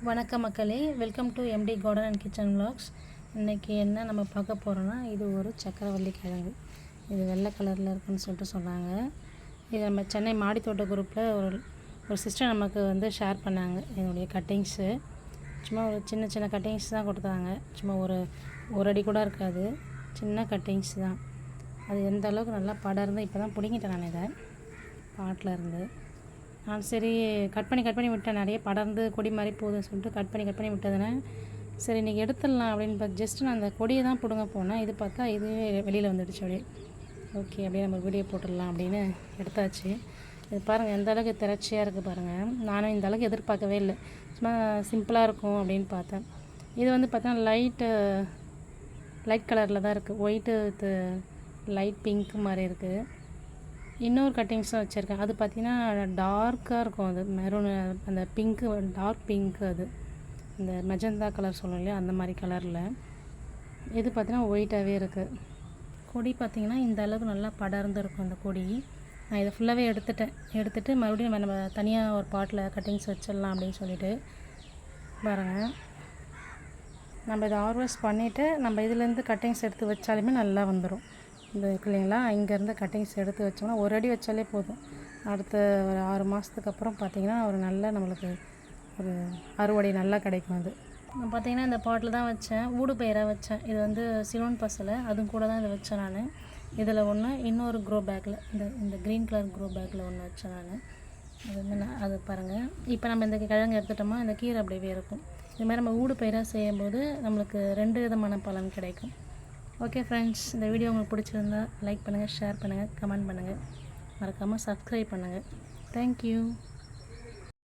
வணக்கம் மக்களே, welcome to MT garden and kitchen vlogs. இன்றைக்கி என்ன நம்ம பார்க்க போகிறோன்னா, இது ஒரு சக்கரவள்ளி கிழங்கு. இது வெள்ளை கலரில் இருக்குன்னு சொல்லிட்டு சொன்னாங்க. இது நம்ம சென்னை மாடித்தோட்ட குரூப்பில் ஒரு சிஸ்டர் நமக்கு ஷேர் பண்ணாங்க இதனுடைய கட்டிங்ஸு. சும்மா ஒரு சின்ன சின்ன கட்டிங்ஸ் தான் கொடுத்தாங்க. சும்மா ஒரு அடி கூட இருக்காது, சின்ன கட்டிங்ஸ் தான். அது எந்த அளவுக்கு நல்லா படர்ந்து இப்போ தான் பிடிங்கிட்டேன் நான் இதை பாட்டில் இருந்து. நான் சரி கட் பண்ணி விட்டேன். நிறைய படர்ந்து கொடி மாதிரி போகுதுன்னு சொல்லிட்டு கட் பண்ணி விட்டதுனே சரி இன்றைக்கி எடுத்துடலாம் அப்படின்னு பார்த்து ஜஸ்ட்டு நான் அந்த கொடியை தான் பிடுங்க போனேன். இது பார்த்தா இதுவே வெளியில் வந்துடுச்சு. அப்படியே ஓகே, அப்படியே நம்ம வீடியோ போட்டுடலாம் அப்படின்னு எடுத்தாச்சு. இது பாருங்கள் எந்த அளவுக்கு திரட்சியாக இருக்குது பாருங்கள். நானும் இந்த அளவுக்கு எதிர்பார்க்கவே இல்லை. சும்மா சிம்பிளாக இருக்கும் அப்படின்னு பார்த்தேன். இது பார்த்தா லைட் கலரில் தான் இருக்குது. ஒயிட்டு வித் லைட் பிங்க் மாதிரி இருக்குது. இன்னொரு கட்டிங்ஸும் வச்சுருக்கேன். அது பார்த்திங்கன்னா டார்க்காக இருக்கும். அது மெரூனு, அந்த பிங்க்கு, டார்க் பிங்க்கு, அது இந்த மெஜந்தா கலர் சொல்லணும் இல்லையா, அந்த மாதிரி கலரில். இது பார்த்திங்கன்னா ஒயிட்டாகவே இருக்குது. கொடி பார்த்திங்கன்னா இந்த அளவுக்கு நல்லா படர்ந்து இருக்கும் அந்த கொடி. நான் இதை ஃபுல்லாகவே எடுத்துகிட்டு மறுபடியும் நம்ம தனியாக ஒரு பாட்டில் கட்டிங்ஸ் வச்சிடலாம் அப்படின்னு சொல்லிட்டு பாருங்கள். நம்ம இதை ஹார்வெஸ்ட் பண்ணிவிட்டு நம்ம இதுலேருந்து கட்டிங்ஸ் எடுத்து வச்சாலுமே நல்லா வந்துடும். இந்த இருக்கு இல்லைங்களா, இங்கேருந்து கட்டிங்ஸ் எடுத்து வச்சோம்னா ஒரு அடி வச்சாலே போதும். அடுத்த ஒரு 6 மாதத்துக்கு அப்புறம் பார்த்திங்கன்னா ஒரு நல்ல நம்மளுக்கு ஒரு அறுவடை நல்லா கிடைக்கும். அது நான் பார்த்திங்கன்னா இந்த பாட்டில் தான் வச்சேன். ஊடு பயிராக வச்சேன். இது சிலோன் பசலை, அதுவும் கூட தான் இதை வச்சேன் நான். இதில் ஒன்று, இன்னொரு க்ரோ பேக்கில், இந்த க்ரீன் கலர் க்ரோ பேக்கில் ஒன்று வச்சேன் நான். அது பாருங்கள். இப்போ நம்ம இந்த கிழங்கு எடுத்துட்டோமா, இந்த கீரை அப்படியே இருக்கும். இதுமாதிரி நம்ம ஊடு பயிராக செய்யும்போது நம்மளுக்கு 2 விதமான பலன் கிடைக்கும். ஓகே ஃப்ரெண்ட்ஸ், இந்த வீடியோ உங்களுக்கு பிடிச்சிருந்தா லைக் பண்ணுங்கள், ஷேர் பண்ணுங்கள், கமெண்ட் பண்ணுங்கள், மறக்காமல் சப்ஸ்கிரைப் பண்ணுங்கள். தேங்க்யூ.